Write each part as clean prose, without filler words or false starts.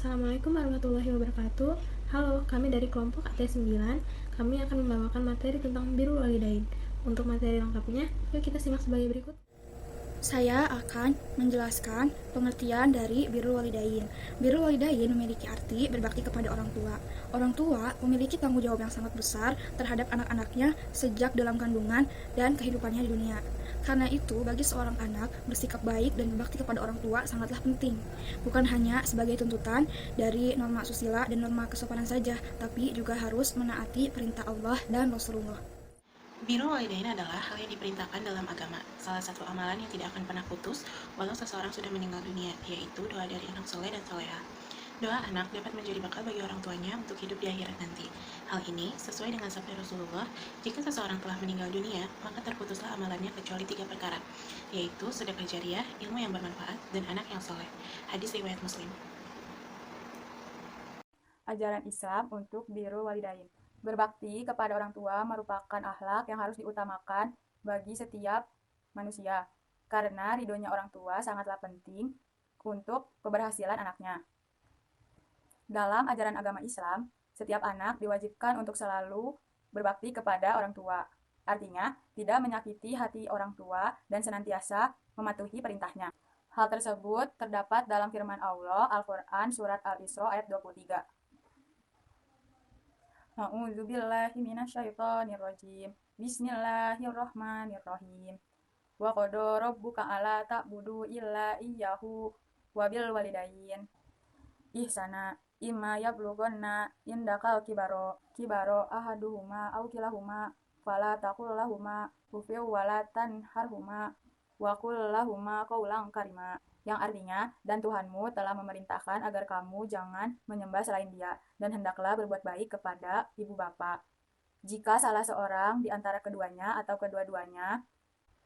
Assalamualaikum warahmatullahi wabarakatuh. Halo, kami dari kelompok AT9. Kami akan membawakan materi tentang birrul walidain. Untuk materi lengkapnya, yuk kita simak sebagai berikut. Saya akan menjelaskan pengertian dari birrul walidain. Birrul walidain memiliki arti berbakti kepada orang tua. Orang tua memiliki tanggung jawab yang sangat besar terhadap anak-anaknya sejak dalam kandungan dan kehidupannya di dunia. Karena itu, bagi seorang anak, bersikap baik dan berbakti kepada orang tua sangatlah penting. Bukan hanya sebagai tuntutan dari norma asusila dan norma kesopanan saja, tapi juga harus menaati perintah Allah dan Rasulullah. Birrul walidain adalah hal yang diperintahkan dalam agama. Salah satu amalan yang tidak akan pernah putus walau seseorang sudah meninggal dunia, yaitu doa dari anak soleh dan soleha. Doa anak dapat menjadi bekal bagi orang tuanya untuk hidup di akhirat nanti. Hal ini sesuai dengan sabda Rasulullah, jika seseorang telah meninggal dunia, maka terputuslah amalannya kecuali 3 perkara, yaitu sedekah jariah, ilmu yang bermanfaat, dan anak yang soleh. Hadis riwayat Muslim. Ajaran Islam untuk birrul walidain. Berbakti kepada orang tua merupakan akhlak yang harus diutamakan bagi setiap manusia, karena ridhonya orang tua sangatlah penting untuk keberhasilan anaknya. Dalam ajaran agama Islam, setiap anak diwajibkan untuk selalu berbakti kepada orang tua. Artinya, tidak menyakiti hati orang tua dan senantiasa mematuhi perintahnya. Hal tersebut terdapat dalam firman Allah Al-Quran Surat Al-Isra ayat 23. A'udzubillahi minasyaitonirrajim. Bismillahirrahmanirrahim. Wa qada rabbuka alla ta'budu illa iyyahu wa bil walidain ihsana imma yablughanna indakal kibaro ahaduhuma aw kilahuma fala taqul lahuma uffin wala tanharhuma wa qul lahuma qawlan karima, yang artinya, dan Tuhanmu telah memerintahkan agar kamu jangan menyembah selain Dia, dan hendaklah berbuat baik kepada ibu bapa. Jika salah seorang di antara keduanya atau kedua-duanya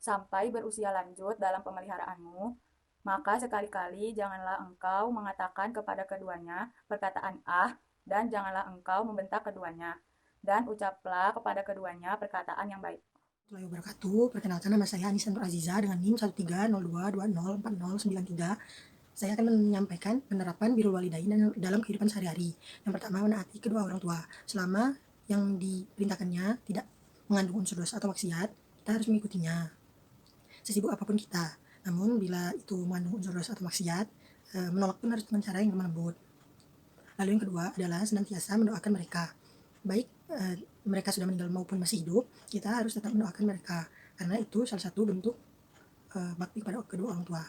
sampai berusia lanjut dalam pemeliharaanmu, maka sekali-kali janganlah engkau mengatakan kepada keduanya perkataan dan janganlah engkau membentak keduanya, dan ucaplah kepada keduanya perkataan yang baik. Warahmatullahi wabarakatuh. Perkenalkan, nama saya Anissa Nur Aziza dengan NIM 13022204093. Saya akan menyampaikan penerapan birrul walidain dalam kehidupan sehari-hari. Yang pertama, menaati kedua orang tua. Selama yang diperintahkannya tidak mengandung unsur dosa atau maksiat, kita harus mengikutinya, sesibuk apapun kita. Namun bila itu mengandung unsur dosa atau maksiat, menolak pun harus dengan cara yang lembut. Lalu yang kedua adalah senantiasa mendoakan mereka, baik mereka sudah meninggal maupun masih hidup. Kita harus tetap mendoakan mereka, karena itu salah satu bentuk bakti kepada kedua orang tua.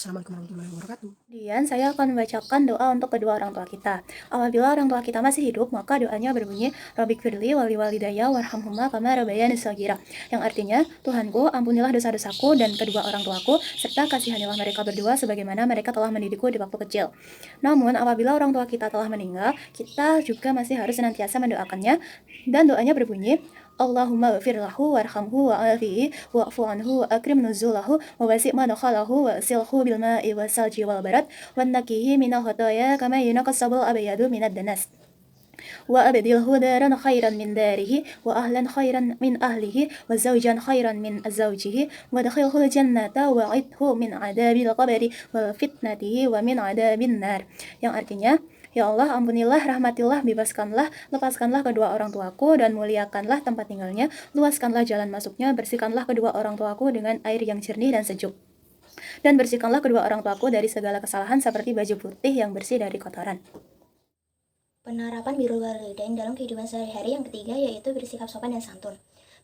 Assalamualaikum warahmatullahi wabarakatuh. Kemudian saya akan membacakan doa untuk kedua orang tua kita. Apabila orang tua kita masih hidup, maka doanya berbunyi Rabbighfirli wali walidayya warhamhuma kama rabbayani shaghira, yang artinya, Tuhanku, ampunilah dosa-dosaku dan kedua orang tuaku, serta kasihanilah mereka berdua sebagaimana mereka telah mendidikku di waktu kecil. Namun, apabila orang tua kita telah meninggal, kita juga masih harus senantiasa mendoakannya, dan doanya berbunyi Allahumma ghfir lahu warhamhu wa'afihi wa'fu anhu wa akrim nuzulahu wa wasi' madkhalahu wa silhu bil ma'i was salji wal barad wa nakihi minal khataya kama yunaqas sabul abyadu minad danas wa abdilhu daran khairan min darihi wa ahlan khairan min ahlihi wa zawjan khairan min zawjihi wa dakhilhu jannata wa idhu min adabil qabri wa fitnatihi wa min adabin nar, yang artinya, ya Allah, ampunilah, rahmatilah, bebaskanlah, lepaskanlah kedua orang tuaku, dan muliakanlah tempat tinggalnya, luaskanlah jalan masuknya, bersihkanlah kedua orang tuaku dengan air yang jernih dan sejuk. Dan bersihkanlah kedua orang tuaku dari segala kesalahan seperti baju putih yang bersih dari kotoran. Penerapan birrul walidain dalam kehidupan sehari-hari yang ketiga yaitu bersikap sopan dan santun.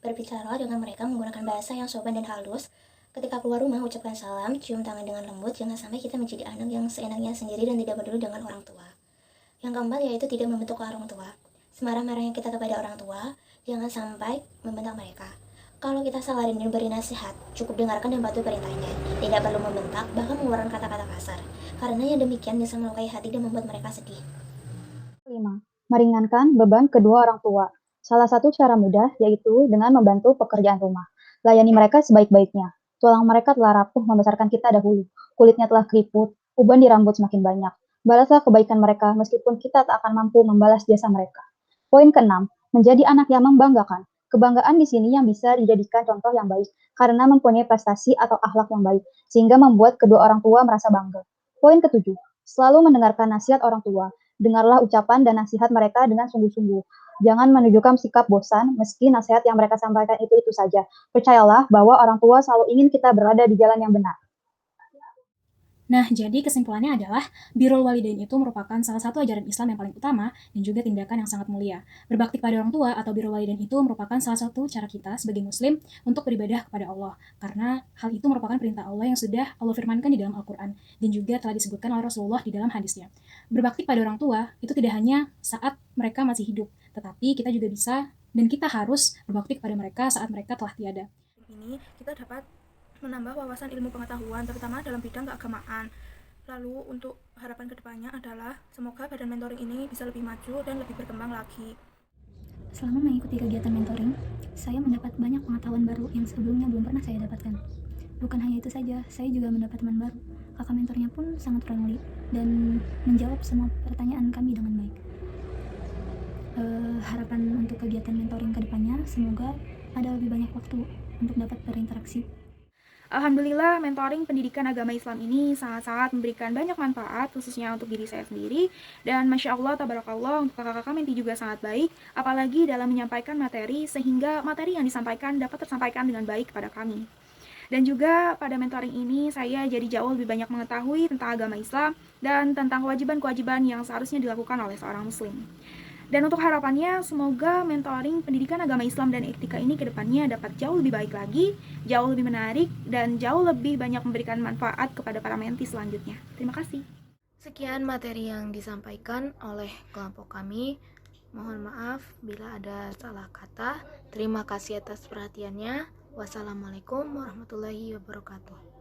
Berbicara dengan mereka menggunakan bahasa yang sopan dan halus. Ketika keluar rumah, ucapkan salam, cium tangan dengan lembut, jangan sampai kita menjadi anak yang seenaknya sendiri dan tidak peduli dengan orang tua. Yang keempat yaitu tidak membentuk orang tua. Semarah-marahnya kita kepada orang tua, jangan sampai membentak mereka. Kalau kita salah dan diberi nasihat, cukup dengarkan dan patuhi perintahnya. Tidak perlu membentak, bahkan mengeluarkan kata-kata kasar. Karena yang demikian bisa melukai hati dan membuat mereka sedih. 5. Meringankan beban kedua orang tua. Salah satu cara mudah yaitu dengan membantu pekerjaan rumah. Layani mereka sebaik-baiknya. Tulang mereka telah rapuh membesarkan kita dahulu. Kulitnya telah keriput, uban di rambut semakin banyak. Balaslah kebaikan mereka meskipun kita tak akan mampu membalas jasa mereka. Poin ke-6, menjadi anak yang membanggakan. Kebanggaan di sini yang bisa dijadikan contoh yang baik karena mempunyai prestasi atau akhlak yang baik, sehingga membuat kedua orang tua merasa bangga. Poin ke-7, Selalu mendengarkan nasihat orang tua. Dengarlah ucapan dan nasihat mereka dengan sungguh-sungguh. Jangan menunjukkan sikap bosan meski nasihat yang mereka sampaikan itu saja. Percayalah bahwa orang tua selalu ingin kita berada di jalan yang benar. Nah, jadi kesimpulannya adalah birrul walidain itu merupakan salah satu ajaran Islam yang paling utama dan juga tindakan yang sangat mulia. Berbakti pada orang tua atau birrul walidain itu merupakan salah satu cara kita sebagai muslim untuk beribadah kepada Allah. Karena hal itu merupakan perintah Allah yang sudah Allah firmankan di dalam Al-Quran dan juga telah disebutkan oleh Rasulullah di dalam hadisnya. Berbakti pada orang tua itu tidak hanya saat mereka masih hidup, tetapi kita juga bisa dan kita harus berbakti kepada mereka saat mereka telah tiada. Ini kita dapat menambah wawasan ilmu pengetahuan terutama dalam bidang keagamaan. Lalu untuk harapan kedepannya adalah semoga badan mentoring ini bisa lebih maju dan lebih berkembang lagi. Selama mengikuti kegiatan mentoring, saya mendapat banyak pengetahuan baru yang sebelumnya belum pernah saya dapatkan. Bukan hanya itu saja, saya juga mendapat teman baru. Kakak mentornya pun sangat friendly dan menjawab semua pertanyaan kami dengan baik. Harapan untuk kegiatan mentoring kedepannya, semoga ada lebih banyak waktu untuk dapat berinteraksi. Alhamdulillah, mentoring pendidikan agama Islam ini sangat-sangat memberikan banyak manfaat, khususnya untuk diri saya sendiri. Dan Masya Allah, Tabarakallah, untuk kakak-kakak menti juga sangat baik, apalagi dalam menyampaikan materi, sehingga materi yang disampaikan dapat tersampaikan dengan baik kepada kami. Dan juga pada mentoring ini, saya jadi jauh lebih banyak mengetahui tentang agama Islam dan tentang kewajiban-kewajiban yang seharusnya dilakukan oleh seorang muslim. Dan untuk harapannya, semoga mentoring pendidikan agama Islam dan etika ini ke depannya dapat jauh lebih baik lagi, jauh lebih menarik, dan jauh lebih banyak memberikan manfaat kepada para menti selanjutnya. Terima kasih. Sekian materi yang disampaikan oleh kelompok kami. Mohon maaf bila ada salah kata. Terima kasih atas perhatiannya. Wassalamualaikum warahmatullahi wabarakatuh.